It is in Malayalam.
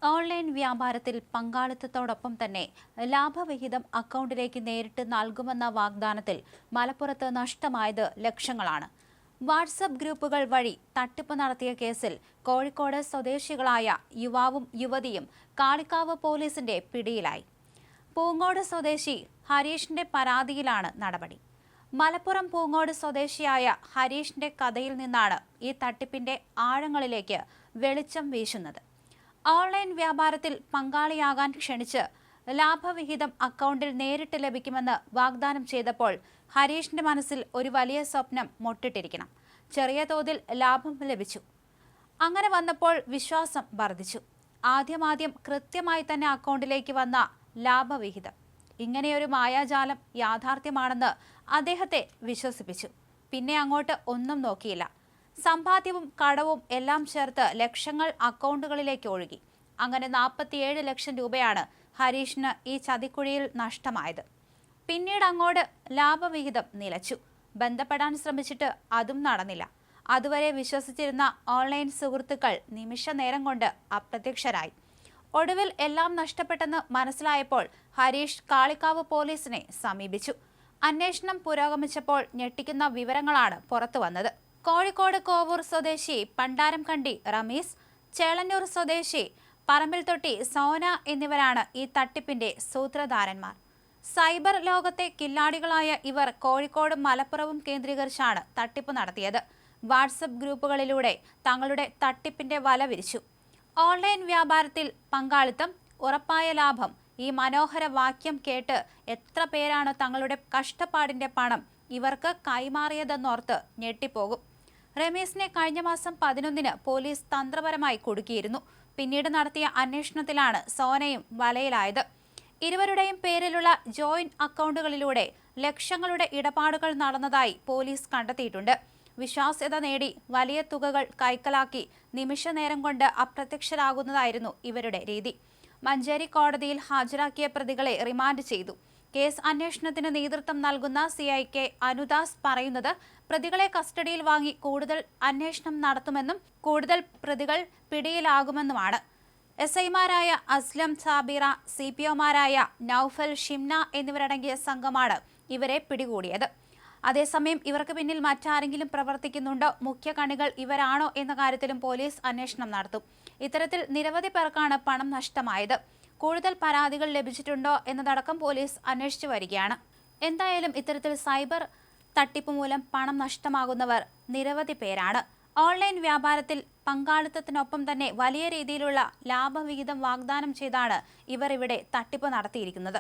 ഓൺലൈൻ വ്യാപാരത്തിൽ പങ്കാളിത്തത്തോടൊപ്പം തന്നെ ലാഭവിഹിതം അക്കൗണ്ടിലേക്ക് നേരിട്ട് നൽകുമെന്ന വാഗ്ദാനത്തിൽ മലപ്പുറത്ത് നഷ്ടമായത് ലക്ഷങ്ങളാണ്. വാട്സപ്പ് ഗ്രൂപ്പുകൾ വഴി തട്ടിപ്പ് നടത്തിയ കേസിൽ കോഴിക്കോട് സ്വദേശികളായ യുവാവും യുവതിയും കാളികാവ് പോലീസിന്റെ പിടിയിലായി. പൂങ്ങോട് സ്വദേശി ഹരീഷിന്റെ പരാതിയിലാണ് നടപടി. മലപ്പുറം പൂങ്ങോട് സ്വദേശിയായ ഹരീഷിന്റെ കഥയിൽ നിന്നാണ് ഈ തട്ടിപ്പിന്റെ ആഴങ്ങളിലേക്ക് വെളിച്ചം വീശുന്നത്. ഓൺലൈൻ വ്യാപാരത്തിൽ പങ്കാളിയാകാൻ ക്ഷണിച്ച് ലാഭവിഹിതം അക്കൗണ്ടിൽ നേരിട്ട് ലഭിക്കുമെന്ന് വാഗ്ദാനം ചെയ്തപ്പോൾ ഹരീഷിന്റെ മനസ്സിൽ ഒരു വലിയ സ്വപ്നം മൊട്ടിട്ടിരിക്കണം. ചെറിയ തോതിൽ ലാഭം ലഭിച്ചു. അങ്ങനെ വന്നപ്പോൾ വിശ്വാസം വർദ്ധിച്ചു. ആദ്യം കൃത്യമായി തന്നെ അക്കൗണ്ടിലേക്ക് വന്ന ലാഭവിഹിതം ഇങ്ങനെയൊരു മായാജാലം യാഥാർത്ഥ്യമാണെന്ന് അദ്ദേഹത്തെ വിശ്വസിപ്പിച്ചു. പിന്നെ അങ്ങോട്ട് ഒന്നും നോക്കിയില്ല. സമ്പാദ്യവും കടവും എല്ലാം ചേർത്ത് ലക്ഷങ്ങൾ അക്കൗണ്ടുകളിലേക്ക് ഒഴുകി. അങ്ങനെ 47 ലക്ഷം രൂപയാണ് ഹരീഷിന് ഈ ചതിക്കുഴിയിൽ നഷ്ടമായത്. പിന്നീട് അങ്ങോട്ട് ലാഭവിഹിതം നിലച്ചു. ബന്ധപ്പെടാൻ ശ്രമിച്ചിട്ട് അതും നടന്നില്ല. അതുവരെ വിശ്വസിച്ചിരുന്ന ഓൺലൈൻ സുഹൃത്തുക്കൾ നിമിഷ നേരം കൊണ്ട് അപ്രത്യക്ഷരായി. ഒടുവിൽ എല്ലാം നഷ്ടപ്പെട്ടെന്ന് മനസ്സിലായപ്പോൾ ഹരീഷ് കാളികാവ് പോലീസിനെ സമീപിച്ചു. അന്വേഷണം പുരോഗമിച്ചപ്പോൾ ഞെട്ടിക്കുന്ന വിവരങ്ങളാണ് പുറത്തു വന്നത്. കോഴിക്കോട് കോവൂർ സ്വദേശി പണ്ടാരം കണ്ടി റമീസ്, ചേളന്നൂർ സ്വദേശി പറമ്പിൽത്തൊട്ടി സോന എന്നിവരാണ് ഈ തട്ടിപ്പിന്റെ സൂത്രധാരന്മാർ. സൈബർ ലോകത്തെ കില്ലാടികളായ ഇവർ കോഴിക്കോടും മലപ്പുറവും കേന്ദ്രീകരിച്ചാണ് തട്ടിപ്പ് നടത്തിയത്. വാട്സപ്പ് ഗ്രൂപ്പുകളിലൂടെ തങ്ങളുടെ തട്ടിപ്പിന്റെ വല വിരിച്ചു. ഓൺലൈൻ വ്യാപാരത്തിൽ പങ്കാളിത്തം, ഉറപ്പായ ലാഭം, ഈ മനോഹര വാക്യം കേട്ട് എത്ര പേരാണ് തങ്ങളുടെ കഷ്ടപ്പാടിന്റെ പണം ഇവർക്ക് കൈമാറിയതെന്നോർത്ത് ഞെട്ടിപ്പോകും. റമീസിനെ കഴിഞ്ഞ മാസം 11-ന് പോലീസ് തന്ത്രപരമായി കുടുക്കിയിരുന്നു. പിന്നീട് നടത്തിയ അന്വേഷണത്തിലാണ് സോനയും വലയിലായത്. ഇരുവരുടെയും പേരിലുള്ള ജോയിന്റ് അക്കൗണ്ടുകളിലൂടെ ലക്ഷങ്ങളുടെ ഇടപാടുകൾ നടന്നതായി പോലീസ് കണ്ടെത്തിയിട്ടുണ്ട്. വിശ്വാസ്യത നേടി വലിയ തുകകൾ കൈക്കലാക്കി നിമിഷ നേരം കൊണ്ട് അപ്രത്യക്ഷരാകുന്നതായിരുന്നു ഇവരുടെ രീതി. മഞ്ചേരി കോടതിയിൽ ഹാജരാക്കിയ പ്രതികളെ റിമാൻഡ് ചെയ്തു. കേസ് അന്വേഷണത്തിന് നേതൃത്വം നൽകുന്ന CIK അനുദാസ് പറയുന്നത് പ്രതികളെ കസ്റ്റഡിയിൽ വാങ്ങി കൂടുതൽ അന്വേഷണം നടത്തുമെന്നും കൂടുതൽ പ്രതികൾ പിടിയിലാകുമെന്നുമാണ്. SIമാരായ അസ്ലം സാബിറ, CPOമാരായ നൌഫൽ, ഷിംന എന്നിവരടങ്ങിയ സംഘമാണ് ഇവരെ പിടികൂടിയത്. അതേസമയം ഇവർക്ക് പിന്നിൽ മറ്റാരെങ്കിലും പ്രവർത്തിക്കുന്നുണ്ടോ, മുഖ്യ കണ്ണികൾ ഇവരാണോ എന്ന കാര്യത്തിലും പോലീസ് അന്വേഷണം നടത്തും. ഇത്തരത്തിൽ നിരവധി പേർക്കാണ് പണം നഷ്ടമായത്. കൂടുതൽ പരാതികൾ ലഭിച്ചിട്ടുണ്ടോ എന്നതടക്കം പോലീസ് അന്വേഷിച്ചു വരികയാണ്. എന്തായാലും ഇത്തരത്തിൽ സൈബർ തട്ടിപ്പ് മൂലം പണം നഷ്ടമാകുന്നവർ നിരവധി പേരാണ്. ഓൺലൈൻ വ്യാപാരത്തിൽ പങ്കാളിത്തത്തിനൊപ്പം തന്നെ വലിയ രീതിയിലുള്ള ലാഭവിഹിതം വാഗ്ദാനം ചെയ്താണ് ഇവർ ഇവിടെ തട്ടിപ്പ് നടത്തിയിരിക്കുന്നത്.